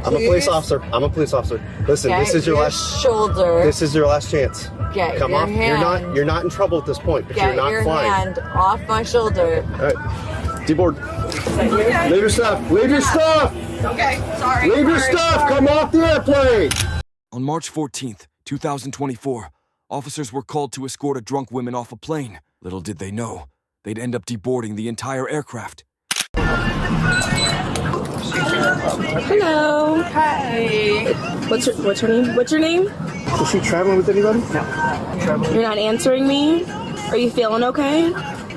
I'm a police officer. I'm a polifice officer. Listen, this is your last shoulder. This is your last chance. Get Come your off. hand. You're not in trouble at this point, but you're not Get your flying. hand off my shoulder. All right. Deboard. Leave your stuff. Leave your stuff. Okay, sorry. Leave your stuff. Come off the airplane. On March 14th, 2024, officers were called to escort a drunk woman off a plane. Little did they know, they'd end up deboarding the entire aircraft. Hello. Hi. What's your name? What's your name? Is she traveling with anybody? No. You're not answering me? Are you feeling okay?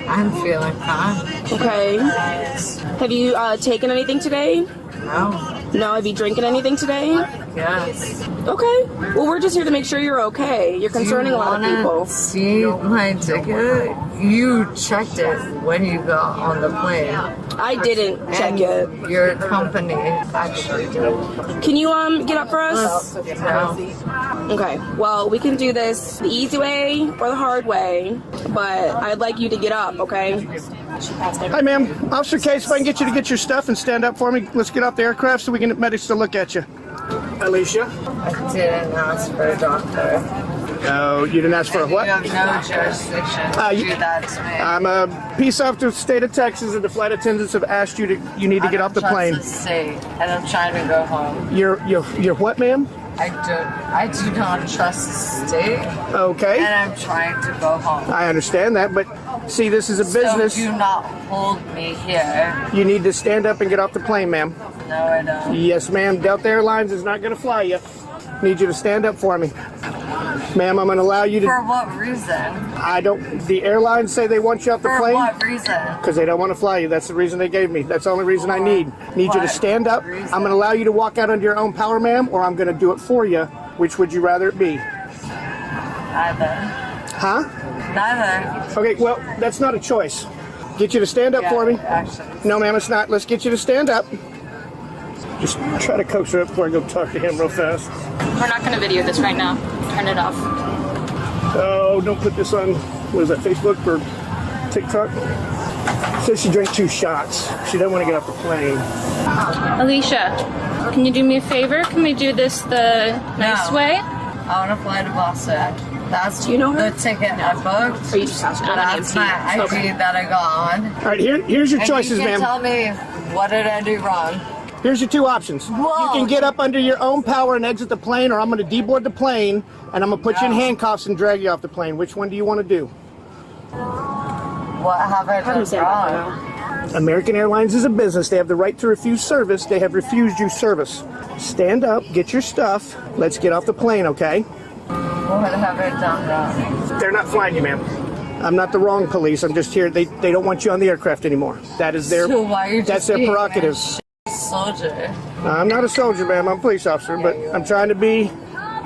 I'm feeling fine. Okay. Have you taken anything today? No. No, have you drinking anything today? Yes. Okay. Well, we're just here to make sure you're okay. You're concerning a lot of people. See my ticket? You checked it when you got on the plane. I didn't check it. Your company actually did. Can you get up for us? No. Okay. Well, we can do this the easy way or the hard way, but I'd like you to get up, okay? Hi, ma'am. Officer Case, if I can get you to get your stuff and stand up for me, let's get off the aircraft so we can get medics to look at you. Alicia? I didn't ask for a doctor. No, you didn't ask for a what? You have no jurisdiction to do that to me. I'm a peace officer of the state of Texas, and the flight attendants have asked you you need to get off the plane. I don't trust the state, and I'm trying to go home. You're what, ma'am? I do not trust the state. Okay. And I'm trying to go home. I understand that, but see, this is a business. So do not hold me here. You need to stand up and get off the plane, ma'am. No, I don't. Yes, ma'am. Delta Airlines is not going to fly you. Need you to stand up for me. Ma'am, I'm going to allow you to... For what reason? The airlines say they want you off the plane. For what reason? Because they don't want to fly you. That's the reason they gave me. That's the only reason I need. Need you to stand up. reason? I'm going to allow you to walk out under your own power, ma'am, or I'm going to do it for you. Which would you rather it be? Neither. Huh? Neither. Okay, well, that's not a choice. Get you to stand up for me. Actually. No, ma'am, it's not. Let's get you to stand up. Just try to coax her up before I go talk to him real fast. We're not going to video this right now. Turn it off. Oh, don't put this on, what is that, Facebook or TikTok? Says she drank 2 shots. She doesn't want to get off the plane. Alicia, can you do me a favor? Can we do this the nice way? I want to fly to Boston. That's Do you know her? the ticket I booked. Or you just asked her? That's my ID Okay. that I got on. All right, here's your And choices, you can ma'am. tell me, what did I do wrong? Here's your 2 options. Whoa. You can get up under your own power and exit the plane, or I'm going to deboard the plane, and I'm going to put you in handcuffs and drag you off the plane. Which one do you want to do? What have I done wrong? American Airlines is a business. They have the right to refuse service. They have refused you service. Stand up, get your stuff. Let's get off the plane, okay? What have I done wrong? They're not flying you, ma'am. I'm not the wrong police. I'm just here. They don't want you on the aircraft anymore. That is their So why are you that's just their being prerogative. a soldier? I'm not a soldier, ma'am. I'm a police officer, but I'm trying to be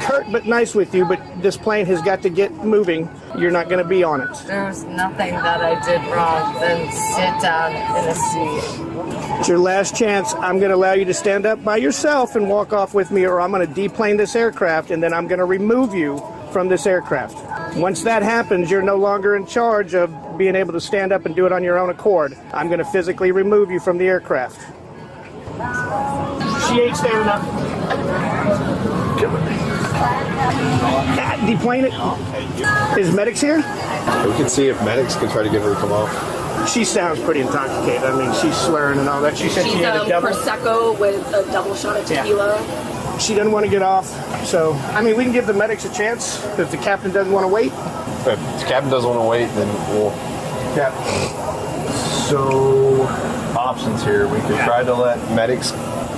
curt but nice with you. But this plane has got to get moving. You're not going to be on it. There was nothing that I did wrong than sit down in a seat. It's your last chance. I'm going to allow you to stand up by yourself and walk off with me, or I'm going to deplane this aircraft, and then I'm going to remove you from this aircraft. Once that happens, you're no longer in charge of being able to stand up and do it on your own accord. I'm going to physically remove you from the aircraft. She ain't standing up. Deplane it. Is medics here? We can see if medics can try to get her to come off. She sounds pretty intoxicated. I mean, she's slurring and all that. She said she She's had a double. Prosecco with a double shot of tequila. She doesn't want to get off. So, I mean, we can give the medics a chance if the captain doesn't want to wait. If the captain doesn't want to wait, then we'll... Yeah. So, options here. We could try to let medics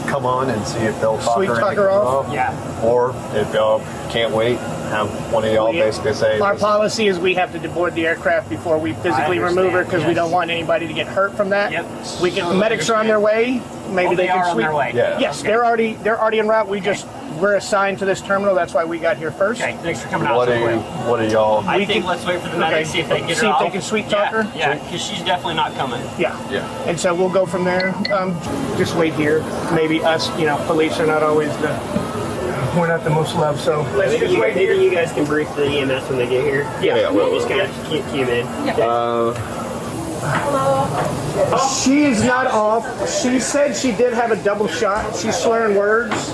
come on and see if they'll talk Sweet her talk into her coming off? Yeah. Or if y'all can't wait, have one of y'all basically say... Our policy is we have to deboard the aircraft before we physically remove her because we don't want anybody to get hurt from that. Yep. We can. Medics are on their way. Maybe They can are on sweep. their way. Yeah. Yes, Okay. they're already en route. We're assigned to this terminal. That's why we got here first. Okay, thanks for coming out. What are y'all... I We think can- let's wait for the medics, see if they can get See her if they off. can sweet talk her? Yeah, because she's definitely not coming. Yeah. Yeah. And so we'll go from there. Just wait here. Maybe us, police are not always we're not the most loved, so let's just wait here. Maybe you guys can brief the EMS when they get here. Yeah, We'll just kind of keep in. She is not off. She said she did have a double shot. She's slurring words.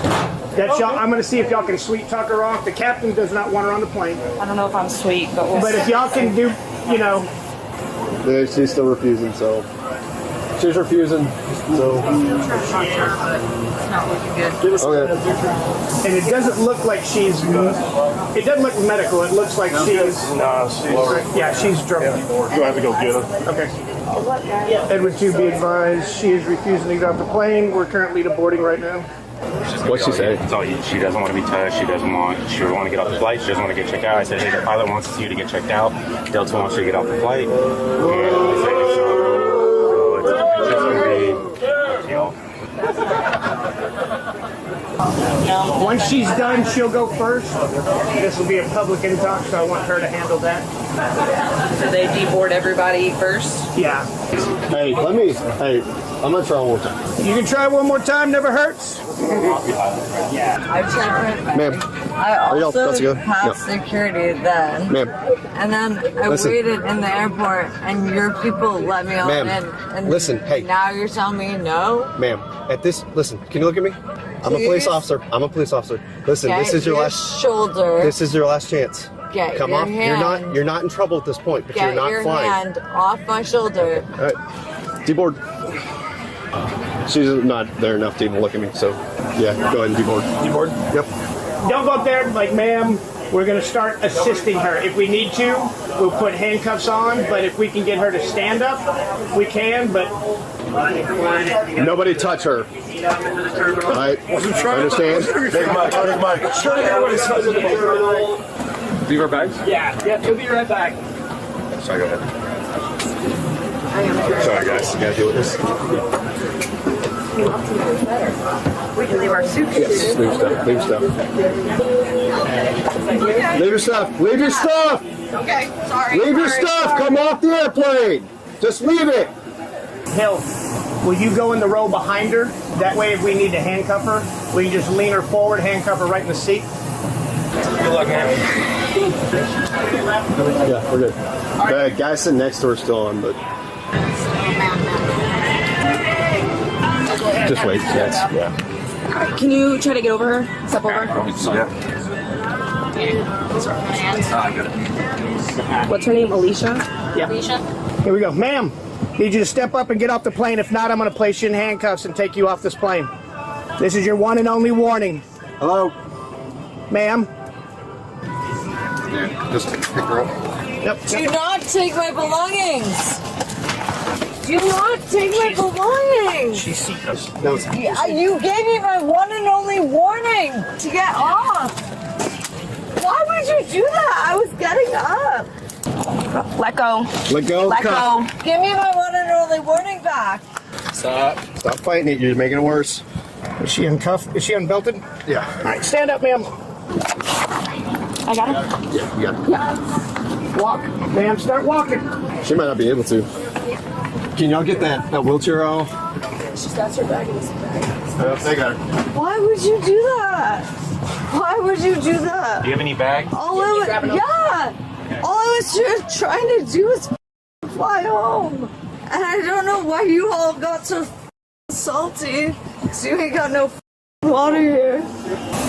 That y'all, I'm going to see if y'all can sweet talk her off. The captain does not want her on the plane. I don't know if I'm sweet, but we'll But if y'all can do, you know. Yeah, she's still refusing, so. She's refusing, so. Okay. And it doesn't look like she's. It doesn't look medical. It looks like she's. No, she's. Yeah, she's drunk. You'll have to go get her. Okay. Edward, to be advised, she is refusing to get off the plane. We're currently boarding right now. What'd she say? So she doesn't want to be touched. She doesn't want to get off the flight. She doesn't want to get checked out. I said, hey, the pilot wants you to get checked out. Delta wants you to get off the flight. And they say it's just going to be up to y'all. Once she's done, she'll go first. This will be a public intox, so I want her to handle that. So they deboard everybody first? Yeah. Hey, I'm gonna try one more time. You can try one more time, never hurts. I checked my Ma'am. I also that's good. passed No. security then. Ma'am. And then I Listen. waited in the airport and your people let me on Ma'am, in. And listen, hey. now you're telling me no? Ma'am, listen, can you look at me? I'm a police officer. Listen, Get this is your your last shoulder. This is your last chance. Get Come your off. hand. You're not in trouble at this point, but Get you're not your flying. hand off my shoulder. All right. Deboard. She's not there enough to even look at me, so yeah, go ahead and deboard. Deboard? Yep. Don't go up there like, ma'am, we're going to start assisting her. If we need to, we'll put handcuffs on, but if we can get her to stand up, we can, but... Nobody touch her. All right? Understand? Leave our bags? Yeah, he'll be right back. Sorry, go ahead. Sorry, guys. You gotta deal with this. We can leave our suitcase. Yes, leave your stuff. Leave your stuff. Leave your stuff. Okay, sorry. Leave your stuff. Come off the airplane. Just leave it. Hill, will you go in the row behind her? That way, if we need to handcuff her, we can just lean her forward, handcuff her right in the seat. Good luck, man. Yeah, we're good. The guy sitting next to her still on, but just wait. Yeah. Can you try to get over her? Step over? What's her name? Alicia? Yeah. Alicia? Here we go. Ma'am, need you to step up and get off the plane. If not, I'm going to place you in handcuffs and take you off this plane. This is your one and only warning. Hello. Ma'am. Yeah, just pick her up. Yep. Do not take my belongings. Do not take my belongings. You gave me my one and only warning to get off. Why would you do that? I was getting up. Let go. Let go. Let go. Give me my one and only warning back. Stop fighting it. You're making it worse. Is she uncuffed? Is she unbelted? Yeah. All right, stand up, ma'am. I got her. Yeah, you got it. Yeah. Walk. Ma'am, start walking. She might not be able to. Can y'all get that wheelchair off? She's got her bag in this bag. They got her. Why would you do that? Why would you do that? Do you have any bags? All I was just trying to do was fly home. And I don't know why you all got so salty. Because you ain't got no water here.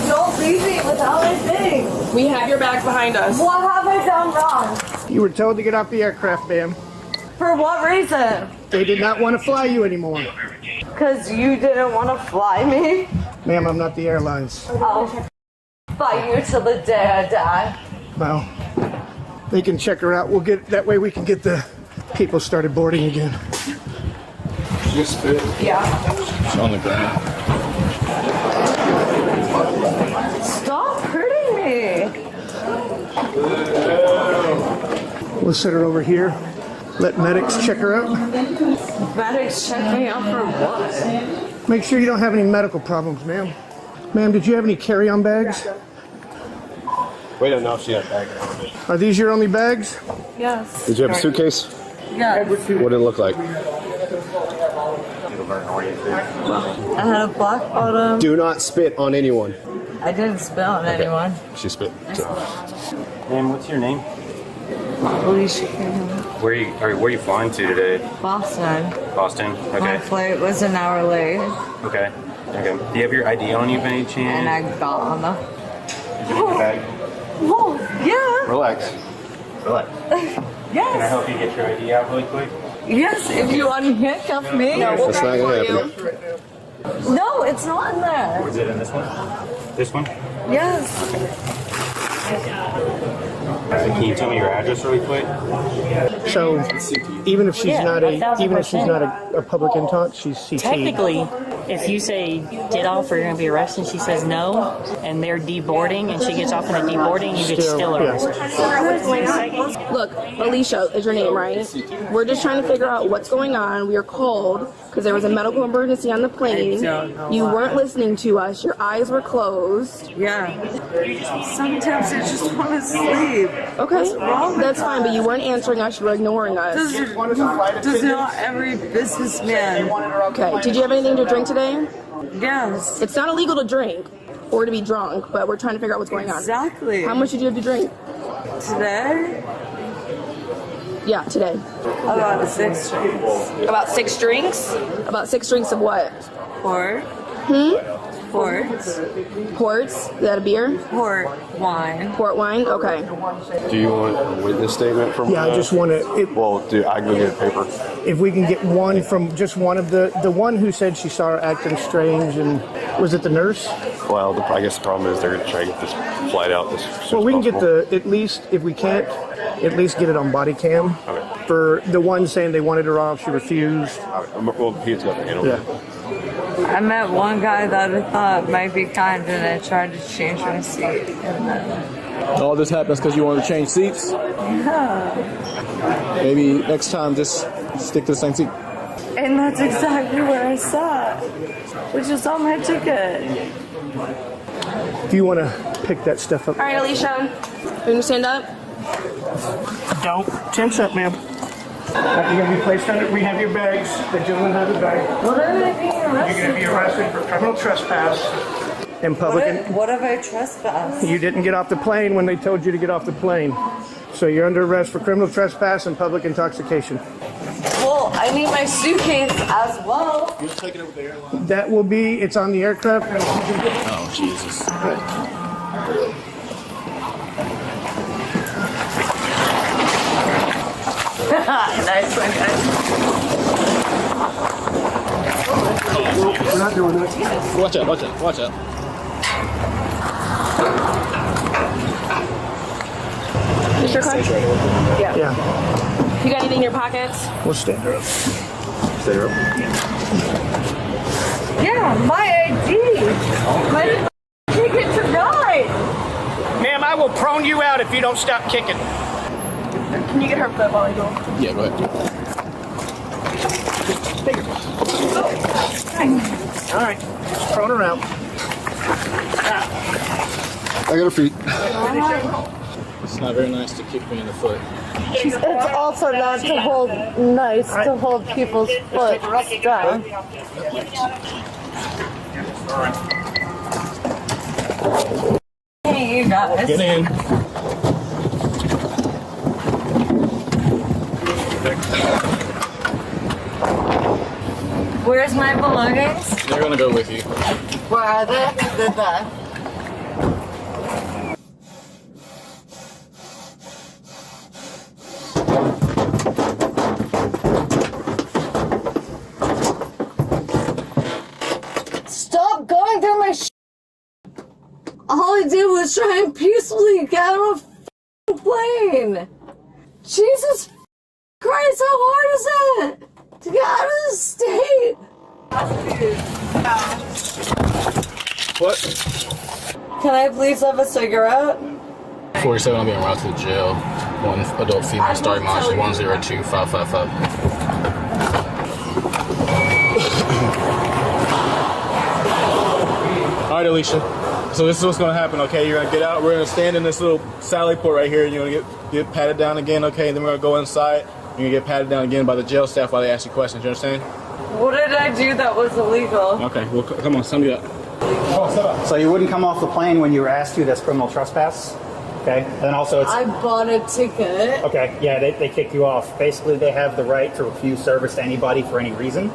Don't leave me without a thing. We have your bag behind us. What have I done wrong? You were told to get off the aircraft, ma'am. For what reason? They did not want to fly you anymore. Because you didn't want to fly me? Ma'am, I'm not the airlines. I'll fight you till the day I die. Well, they can check her out. We'll get that way. We can get the people started boarding again. Just spit. Yeah. It's on the ground. Stop hurting me. We'll set her over here. Let medics check her out. Medics check me out for what? Make sure you don't have any medical problems, ma'am. Ma'am, did you have any carry-on bags? We don't know if she had a bag. Are these your only bags? Yes. Did you have a suitcase? Yes. What did it look like? I had a black bottom. Do not spit on anyone. I didn't spit on anyone. She spit. So. Ma'am, what's your name? Alicia. Where are you flying to today? Boston. Boston? My Okay. flight was an hour late, Okay. Okay. Do you have your ID on you by any chance? and I got on the. Bag? Oh, yeah. Relax. Relax. Can I Yes. help you get your ID out really quick? Yes, if you unhandcuff me. That's not gonna happen. No, it's not in there. Is it in this one? This one? Yes. Can you tell me your address really quick? So even if she's not a public intox, she's CT. Technically, if you say get off or you're going to be arrested, and she says no, and they're deboarding, and she gets off in the deboarding, you get still arrested. Look, Alicia is your name, right? We're just trying to figure out what's going on. We are called because there was a medical emergency on the plane. You weren't listening to us. Your eyes were closed. Yeah. Sometimes I just want to sleep. Okay, that's fine, but you weren't answering us. You were ignoring us. Does not every businessman? Okay, did you have anything to drink today? Yes. It's not illegal to drink or to be drunk, but we're trying to figure out what's going on. Exactly. How much did you have to drink? Today? Yeah, today. About 6 drinks. About 6 drinks? About 6 drinks of what? Port. Ports. Ports? Is that a beer? Port wine. Port wine? Okay. Do you want a witness statement from? Yeah, I just want to. Well, I can go get paper. If we can get one from just one of the one who said she saw her acting strange, and was it the nurse? Well, I guess the problem is they're going to try to get this flight out this. Well, we can get at least if we can't, at least get it on body cam. Okay. For the one saying they wanted her off, she refused. Well, he's got the handle. Yeah. I met one guy that I thought might be kind, and I tried to change my seat. And then, All this happens because you wanted to change seats? yeah. Maybe next time just stick to the same seat. And that's exactly where I sat, which is on my ticket. If you want to pick that stuff up. All right, Alicia. You want to stand up? Don't tense up, ma'am. You're going to be placed under. We have your bags. The gentleman has a bag. What am I being You're going to arrested be arrested for criminal trespass in public. What have I trespassed? You didn't get off the plane when they told you to get off the plane. So you're under arrest for criminal trespass and public intoxication. Well, I need my suitcase as well. You'll take it over the airline. That will be, it's on the aircraft. Oh, Jesus. Nice one, guys. We're not doing that. Watch out, watch out, watch out. Is your card? Yeah. Yeah. You got anything in your pockets? We'll stand her up. Stay up. Yeah, my ID. My ticket to ride. Ma'am, I will prone you out if you don't stop kicking. Can you get her foot while I go? Yeah, go ahead. All right. Just prone her out. I got her feet. It's not very nice to kick me in the foot. It's also not to hold to hold people's foot down. Hey, you guys. Get in. Where's my belongings? They're gonna go with you. Where are they? They're there. Stop going through my All I did was try and peacefully get on a plane. Jesus Christ, how hard is it to get out of the state? What? Can I please have a cigarette? 47, I'll be en route to the jail. One adult female, starting mileage 102555. All right, Alicia. So this is what's going to happen, okay? You're going to get out. We're going to stand in this little sally port right here, and you're going to get patted down again, okay? And then we're going to go inside. You're going to get patted down again by the jail staff while they ask you questions. You understand? What did I do that was illegal? Okay, well, come on, sum me up. So you wouldn't come off the plane when you were asked to? That's criminal trespass? Okay, and then also it's... I bought a ticket. Okay, yeah, they kick you off. Basically, they have the right to refuse service to anybody for any reason.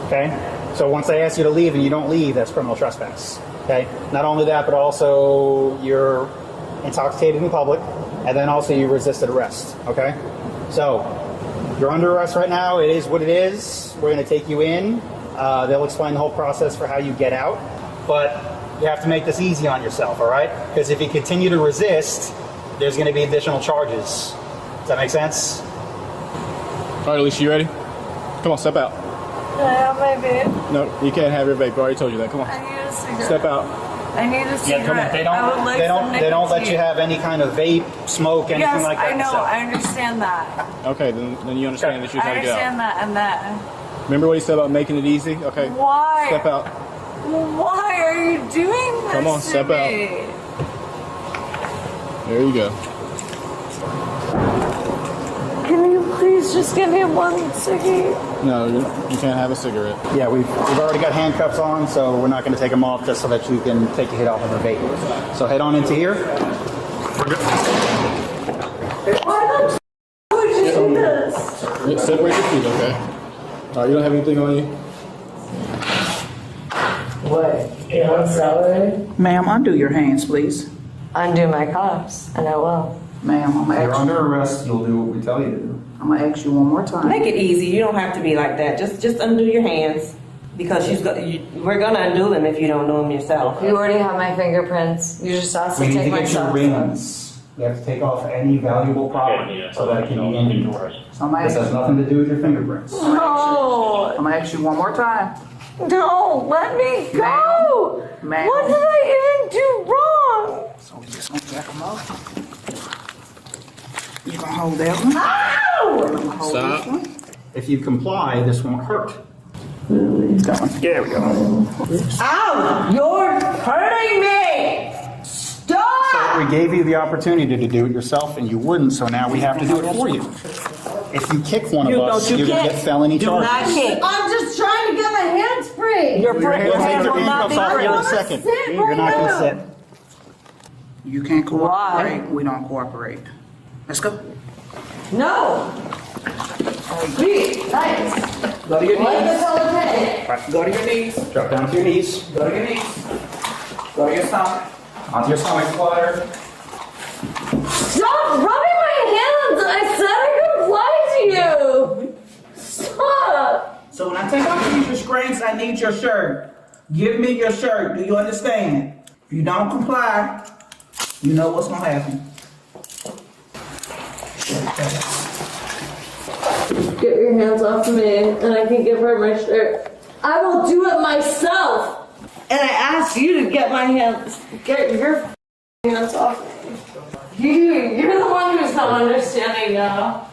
Okay, so once they ask you to leave and you don't leave, that's criminal trespass. Okay, not only that, but also you're intoxicated in public, and then also you resisted arrest. Okay, so you're under arrest right now. It is what it is. We're going to take you in. They'll explain the whole process for how you get out, but you have to make this easy on yourself, all right? Because if you continue to resist, there's going to be additional charges. Does that make sense? All right, Alicia, you ready? Come on, step out. Can I have my vape? No, you can't have your vape. I already told you that. Come on. I need a cigarette. Step out. I need a cigarette. Yeah, come on. I would like They don't let you have any kind of vape, smoke, anything like that. I know. So. I understand that. Okay, then you understand that you're I trying to get out. understand that and that. Remember what he said about making it easy? Okay. Why? Step out. Why are you doing this Come on, to step me? out. There you go. Can you please just give me one ciggy? No, you can't have a cigarette. Yeah, we've already got handcuffs on, so we're not going to take them off just so that you can take a hit off of the vape. So head on into here. We're good. Why the would you do this? Separate your feet, okay? All right, you don't have anything on you? What? You want celery? Ma'am, undo your hands, please. Undo my cuffs, and I will. Ma'am, I'm gonna You're ask under arrest. You'll do what we tell you to do. I'm gonna ask you one more time. Make it easy. You don't have to be like that. Just undo your hands because we're gonna undo them if you don't do them yourself. You already have my fingerprints. You just asked to We need take to my get your stuff. rings. You have to take off any valuable property so that it can be inventory. So I'm gonna This ask has nothing to do with your fingerprints. No, I'm gonna ask you one more time. no, let me go. Ma'am. What did I even do wrong? So we just gonna jack them up. You gonna hold that one? Ow! I'm gonna hold Stop. this one. If you comply, this won't hurt. That one. There we go. Ow! You're hurting me! Stop! We gave you the opportunity to do it yourself, and you wouldn't, so now we have to do it for you. If you kick one of us, you're going to get felony charges. I'm just trying to get my hands free. We'll take your handcuffs off here in a second. You're not going to sit. You can't cooperate. We don't cooperate. Let's go. No. Sweet. Nice. Go to your What knees. the hell is it? Go to your knees. Drop down to your knees. Go to your knees. Go to your stomach. Onto your stomach, splatter. Stop rubbing my hands! I said I could fly to you! Stop! So when I take off these restraints, I need your shirt. Give me your shirt. Do you understand? If you don't comply, you know what's gonna happen. Get your hands off me and I can give her my shirt. I will do it myself! And I asked you to get my hands, get your hands off me. You're the one who's not understanding now.